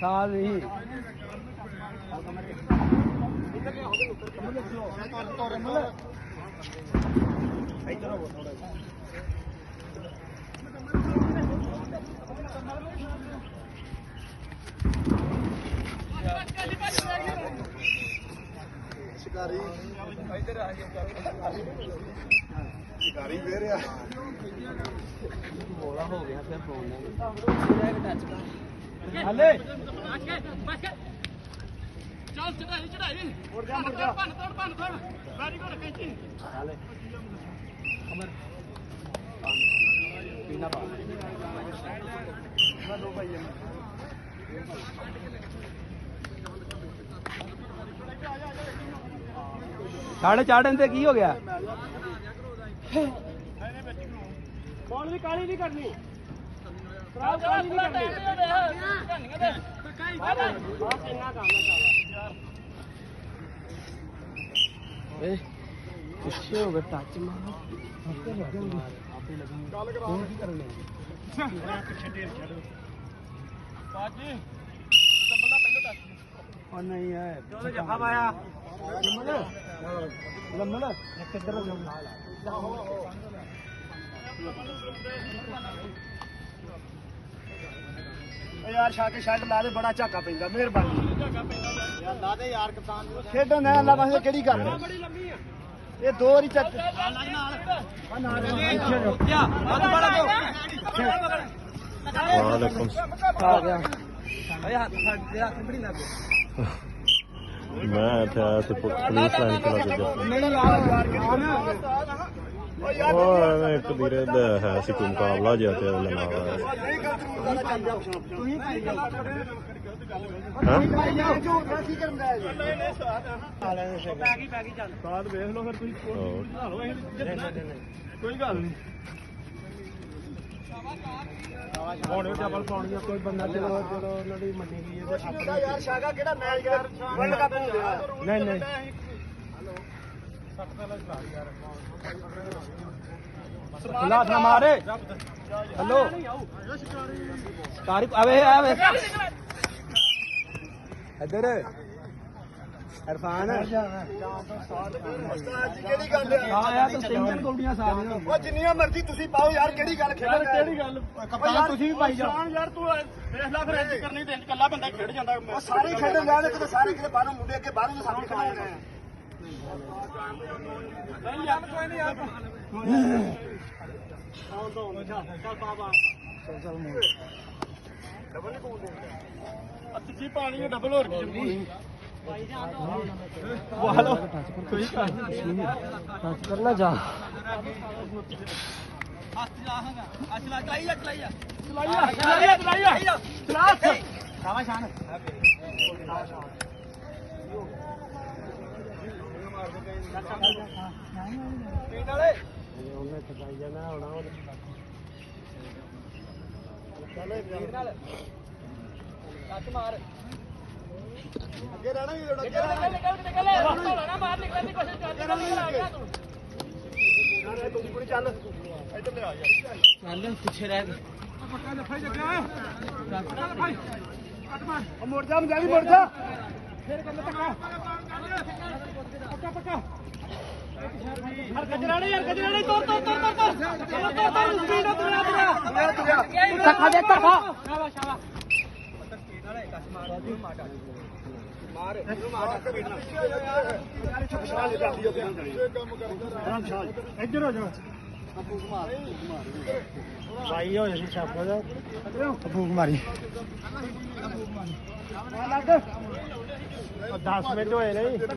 साल ही शिकारी शिकारी दे रहा बोला हो गया फिर फोन हले चल चढ़ाई चढ़ाई मुड़ जा पन तोड़ गाड़ी को रखे छी हले अमर पीना पा दो भाई साढ़े 4 दिन से की हो गया बॉल भी काली नहीं करनी खराब काली नहीं करनी बस इतना काम है ए पीछे हो गया टच मारो आपे लगेंगे कौन की करने पीछे ढेर छड़ो बाजी दमला पहले टच और नहीं है चलो जहां आया लम्बा किधर यार शाके शर्ट ला दे बड़ा झाका पैंदा मेहरबानी यार ला दे यार कप्तान खेडो ना अल्लाह वास्ते केड़ी गल बड़ी लंबी है ये दो ही चक वालेकुम आ गया अरे हाथ बड़ी लग मैं था तो पुलिस लाइन चला गया नहीं यार और मैं एक धीरे दे है सी कोई मुकाबला जाते हैं लगा हां की करदा है पैगी चल साथ देख लो फिर तुम कोई गल नहीं ਹੁਣ ਡਬਲ ਪਾਉਣੀ ਕੋਈ ਬੰਦਾ ਚਲੋ ਉਹਨਾਂ ਦੀ ਮੰਨੀ ਗਈ ਹੈ ਤੇ ਆਪਣੇ ਯਾਰ ਸ਼ਾਗਾ ਕਿਹੜਾ ਮੈਚ ਯਾਰ ਵਰਲਡ ਕੱਪ ਹੋ ਗਿਆ ਨਹੀਂ ਨਹੀਂ खुला था मारे हेलो तारीफ अबे आवे इधर इरफान ਕਿਹੜੀ ਗੱਲ ਹੈ हां यार तो तीन गौड़ियां सारियां ਉਹ ਜਿੰਨੀਆਂ ਮਰਜ਼ੀ ਤੁਸੀਂ ਪਾਓ ਯਾਰ ਕਿਹੜੀ ਗੱਲ ਖੇਡਣ ਕਿਹੜੀ ਗੱਲ कप्तान तुसी भी पाई जाओ ਯਾਰ ਤੂੰ ਵੇਖ ਲੈ ਫਿਰ ਇੰਜ ਕਰਨੀ ਤੇ ਇਕੱਲਾ ਬੰਦਾ ਖੇਡ ਜਾਂਦਾ ਉਹ ਸਾਰੇ ਖੇਡਣ ਜਾਣ ਕਿਤੇ ਸਾਰੇ ਕਿਤੇ ਬਾਹਰੋਂ ਮੁੰਡੇ ਅੱਗੇ ਬਾਹਰੋਂ ਦੇ ਸਾਹਮਣੇ ਖੜੇ ਹੋਣੇ ਨਹੀਂ ਯਾਰ ਕੋਈ ਨਹੀਂ ਯਾਰ ਆਉਂ ਤੋਂ ਚੱਲ ਬਾਬਾ चल ਡਬਲ ਨਹੀਂ ਬੋਲਦੇ ਅੱਛੀ ਪਾਣੀ ਡਬਲ ਹੋਰ ਕੀ वालो कोई टच करना जा ਮਾਰ ਅੱਗੇ ਰਹਿਣਾ ਵੀ ਥੋੜਾ ਮਾਰ ਨਿਕਲਣ ਦੀ ਕੋਸ਼ਿਸ਼ ਕਰ ਤੂੰ ਕੁੜੀ ਚੱਲ ਇੱਧਰ ਲੈ ਆ ਯਾਰ चल पीछे रह गए ਪੱਕਾ ਜੱਫਾ ਜੱਗਾ ਭਾਈ ਕੱਟ ਮਾਰ ਉਹ ਮੁੜ ਜਾ ਮਜਾਲੀ ਮੁੜ ਜਾ ਫੇਰ ਕਰ ਲੈ ਟੱਕਾ ਪੱਕਾ ਹਰ ਗਜਰਾਣੇ ਯਾਰ ਗਜਰਾਣੇ ਤੋੜ ਸਪੀਡ ਤੇ धक्का दे धक्का ਸ਼ਾਬਾਸ਼ ਮਾਰ ਵਿਸ਼ਾਲ ਜਾਂਦੀ ਉਹ ਕੰਮ ਵਿਸ਼ਾਲ ਇੱਧਰ ਹੋ ਜਾ भाई हो जैसे छापा जा फूक मारी ਲੱਗ 10 मिनट होए नहीं